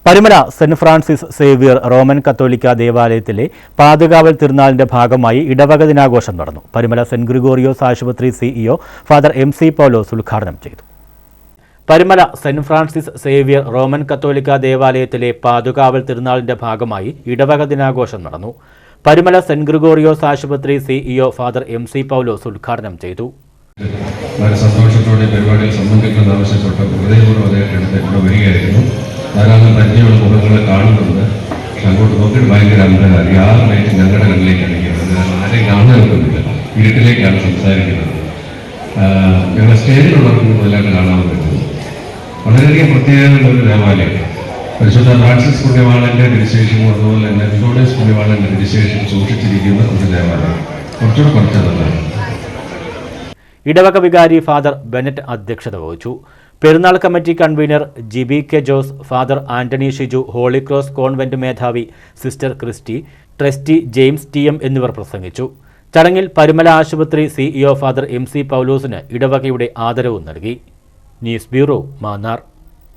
Parumala saint Francis Xavier Roman കത്തോലിക്ക ദേവാലയത്തിലെ പാതുകാവൽ തിരുനാളിന്റെ ഭാഗമായി ഇടവക ദിനാഘോഷം നടന്നു. പരിമല സെന്റ് ഗ്രിഗോറിയോസ് ആശുപത്രി സിഇഒ ഫാദർ MC പൗലോസ് ഉദ്ഘാടനം ചെയ്തു. Parimala saint Francis Xavier Roman കത്തോലിക്ക ദേവാലയത്തിലെ പാതുകാവൽ തിരുനാളിന്റെ ഭാഗമായി ഇടവക ദിനാഘോഷം നടന്നു. പരിമല സെന്റ് ഗ്രിഗോറിയോസ് ആശുപത്രി സിഇഒ ഫാദർ MC പൗലോസ് ഉദ്ഘാടനം ചെയ്തു. വളരെ സന്തോഷത്തോടെ പരിപാടിയിൽ സംബന്ധിക്കുന്ന ആവശ്യപ്പെട്ട് ഹൃദയപൂർവ്വം അദ്ദേഹത്തെ വരികയായിരുന്നു. ധാരാളം പരിചയമുള്ള മുഖങ്ങളെ കാണുന്നുണ്ട്. അങ്ങോട്ട് നോക്കിയിട്ട് ഭയങ്കര അന്ധകാരം. യാതൊരു ഞങ്ങളുടെ കണ്ണിലേക്ക് അടിക്കുന്നത്, ആരെയും കാണുന്നില്ല, ഇരുട്ടിലേക്കാണ് സംസാരിക്കുന്നത്. ഞങ്ങൾ സ്റ്റേജിലുള്ളവർക്ക് മുതലായിട്ട് കാണാൻ പറ്റുന്നു. വളരെയധികം പ്രത്യേകതയുള്ള ഒരു ദേവാലയം. പരിശുദ്ധ ഫ്രാൻസിസ് പുണ്യവാളന്റെ തിരുശേഷിയും അതുപോലെ തന്നെ ഗ്രിഗോറിയോസ് പുണ്യവാളന്റെ തിരുശേഷിയും സൂക്ഷിച്ചിരിക്കുന്ന ഒരു ദേവാലയം. കുറച്ചുകൂടെ കുറച്ചതല്ല. ഇടവക വികാരി ഫാദർ ബെനറ്റ് അധ്യക്ഷത വഹിച്ചു. പെരുന്നാൾ committee convener GBK Jose, father Antony Shiju, holy cross convent മേധാവി sister Christy, trustee James TM എന്നിവർ പ്രസംഗിച്ചു. ചടങ്ങിൽ പരിമല ആശുപത്രി സിഇഒ ഫാദർ MC പൗലോസിന് ഇടവകയുടെ ആദരവും നൽകി. News bureau, Mannar.